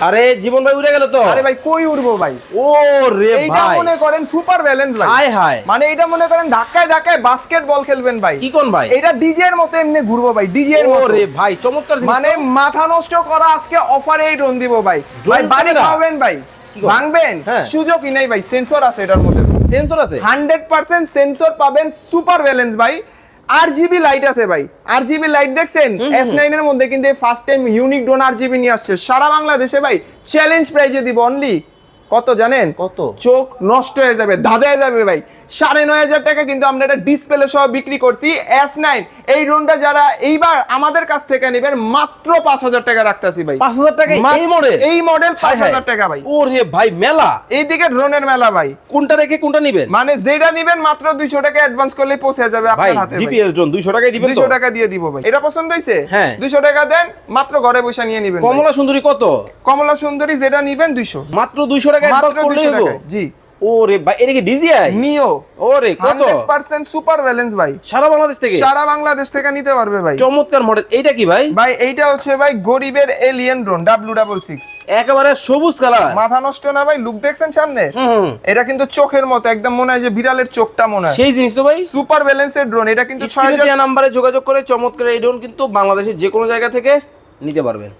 আরে জীবন ভাই উড়ে গেল তো। আরে ভাই কই উড়বো ভাই, ও রে এইটা ভাই, মনে করেন সুপার ব্যালেন্স ভাই। হায় হায়, মানে এটা মনে করেন ধাক্কায় ধাক্কায় বাস্কেটবল খেলবেন ভাই। কি কোন ভাই, এটা ডিজে এর মতো এমনি ঘুরবো ভাই, ডিজে এর ও মতো। রে ভাই চমৎকার জিনিস মানে তো। মাথা নষ্ট করা আজকে অফারে এই ড্রোন দিব ভাই। ভাই ড্রোন বাড়ি ক্যামেরা? খাওয়াবেন ভাই, কি করবেন? ভাঙবেন হ্যাঁ। সুযোগই নেই ভাই, সেন্সর আছে এটার মধ্যে, সেন্সর আছে 100% সেন্সর পাবেন, সুপার ব্যালেন্স ভাই। আরজিবি লাইট আছে ভাই, আরজিবি লাইট দেখছেন S9 এর মধ্যে কিন্তু first time unique drone RGB নিয়ে আসছে সারা বাংলাদেশে ভাই। চ্যালেঞ্জ প্রাইজে দিব অনলি কত জানেন? কত? চোখ নষ্ট হয়ে যাবে, ধাঁধায় যাবে ভাই। 9,500 টাকা কিন্তু আমরা এটা ডিসপ্লে সহ বিক্রি করছি। S9 এই ড্রোনটা যারা এইবার আমাদের কাছ থেকে নেবেন মাত্র 5,000 টাকা রাখতেছি ভাই। 5,000 টাকা এই মডেল? এই মডেল 5,000 টাকা ভাই। ও রে ভাই মেলা, এইদিকে ড্রোনের মেলা ভাই। কোনটা রেখে কোনটা নেবেন? মানে যেটা নিবেন মাত্র 200 টাকা অ্যাডভান্স করলেই পৌঁছে যাবে ভাই আপনার হাতে। জিপিএস ড্রোন 200 টাকায় দিবেন তো? 200 টাকা দিয়ে দিব ভাই। এটা পছন্দ হইছে? হ্যাঁ। 200 টাকা দেন, মাত্র ঘরে বসে নিয়ে নেবেন। কমলা সুন্দরী কত? কমলা সুন্দরী যেটা নিবেন 200, মাত্র 200 টাকা অ্যাডভান্স মাত্র করলেই 200 হলো। টাকা। জি। ও রে ভাই, এটা কি ডিজিআই? নিও ও রে কত? 100% সুপার ব্যালেন্স ভাই। সারা বাংলাদেশ থেকে? সারা বাংলাদেশ থেকে নিতে পারবে ভাই। চমৎকার মডেল। এইটা কি ভাই? ভাই এইটা হচ্ছে ভাই গরিবের এলিয়েন ড্রোন W66। একেবারে সবুজ কালার। মাথা নষ্ট না ভাই, লুক দেখছেন সামনে? হুম, এটা কিন্তু চোখের মতো একদম মনে হয় যে বিড়ালের চোখটা মনে হয়। সেই জিনিস তো ভাই। সুপার ব্যালেন্সের ড্রোন। এটা কিন্তু স্ক্রিনে 6000 দেওয়া নাম্বারে যোগাযোগ করে চমৎকার এই ড্রোন কিন্তু বাংলাদেশের যে কোনো জায়গা থেকে নিতে পারবেন।